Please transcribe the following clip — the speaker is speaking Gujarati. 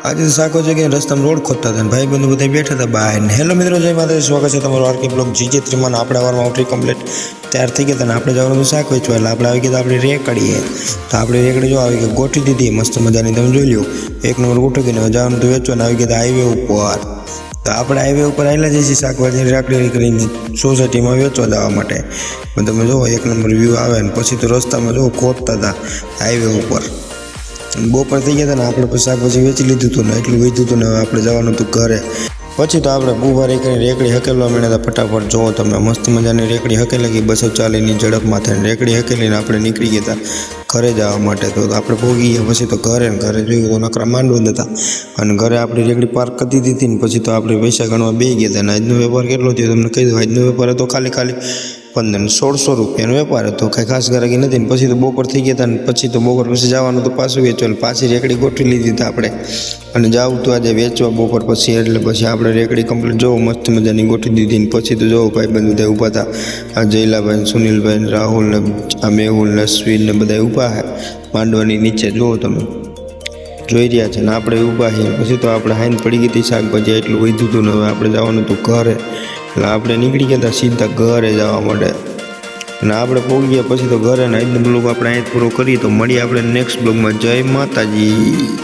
આજે સાકો જગ્યાએ રસ્તામાં રોડ ખોદતા હતા ભાઈ બંધુ બધા બેઠા હતા બહાર. હેલો મિત્રો, જય માતાજી, સ્વાગત છે તમારું આરકે બ્લોગ જીજે ત્રીમાં. આપણે વારમાં ઓટરી કમ્પ્લીટ તૈયાર થઈ ગયા હતા ને આપણે જવાનું શાક વેચવા, એટલે આપણે આવી ગયા આપણે રેકડીએ. તો આપણે રેકડી જો આવી ગઈ ગોઠવી દીધી મસ્ત મજાની, તમે જોઈ લો. એક નંબર ગોઠવી ગઈને જવાનું તો વેચવાનું આવી ગયા હાઈવે ઉપર. તો આપણે હાઈવે ઉપર આવેલા જઈએ છીએ શાકભાજી રાકડી કરીને સોસાયટીમાં વેચવા જવા માટે. તમે જુઓ એક નંબર વ્યૂ આવે ને પછી તો રસ્તામાં જો ખોદતા હતા હાઈવે ઉપર. બપોર થઈ ગયા હતા ને આપણે પછી શાકભાજી વેચી લીધું હતું ને એટલું વીધું હતું ને હવે આપણે જવાનું હતું ઘરે. પછી તો આપણે બુવારી કરીને રેકડી હકેલવા માંડ્યા હતા ફટાફટ. જુઓ તમે મસ્ત મજાની રેકડી હકેલી ગઈ 240ની ઝડપમાં થઈને. રેકડી હકેલીને આપણે નીકળી ગયા હતા ઘરે જવા માટે. તો આપણે પહોંચી ગયા પછી તો ઘરે જોયું તો નકરા માંડવા હતા અને ઘરે આપણી રેકડી પાર્ક કરી દીધી હતી ને પછી તો આપણે પૈસા ગણવા બેસી ગયા હતા. અને આજનો વેપાર કેટલો થયો તમને કહી દઉં. આજનો વેપાર હતો ખાલી 1500-1600 રૂપિયાનો વેપાર હતો, કાંઈ ખાસ ગરાગી નથી. ને પછી તો બપોર થઈ ગયા હતા ને પછી તો બપોર પછી જવાનું તો પાછું વેચવાનું. પાછી રેકડી ગોઠવી લીધી હતી આપણે અને જવું તો આજે વેચવા બપોર પછી. એટલે પછી આપણે રેકડી કમ્પ્લીટ જોવો મસ્ત મજાની ગોઠવી દીધી ને પછી તો જોવો ભાઈબંધ બધા ઊભા હતા. આ જયલાભાઈ, સુનિલભાઈ, રાહુલ ને આ મેહુલ ને અશ્વિન ને બધા ઊભા છે માંડવાની નીચે. જુઓ તમે જોઈ રહ્યા છે ને આપણે ઊભા છીએ. પછી તો આપણે હાઈન પડી ગઈ હતી શાકભાજી એટલું વધ્યું હતું ને હવે આપણે જવાનું હતું ઘરે. એટલે આપણે નીકળી ગયા હતા સીધા ઘરે જવા માટે. અને આપણે પહોંચી ગયા પછી તો ઘરે ને આજનો બ્લોગ આપણે અહીં પૂરો કરીએ. તો મળીએ આપણે નેક્સ્ટ બ્લોગમાં. જય માતાજી.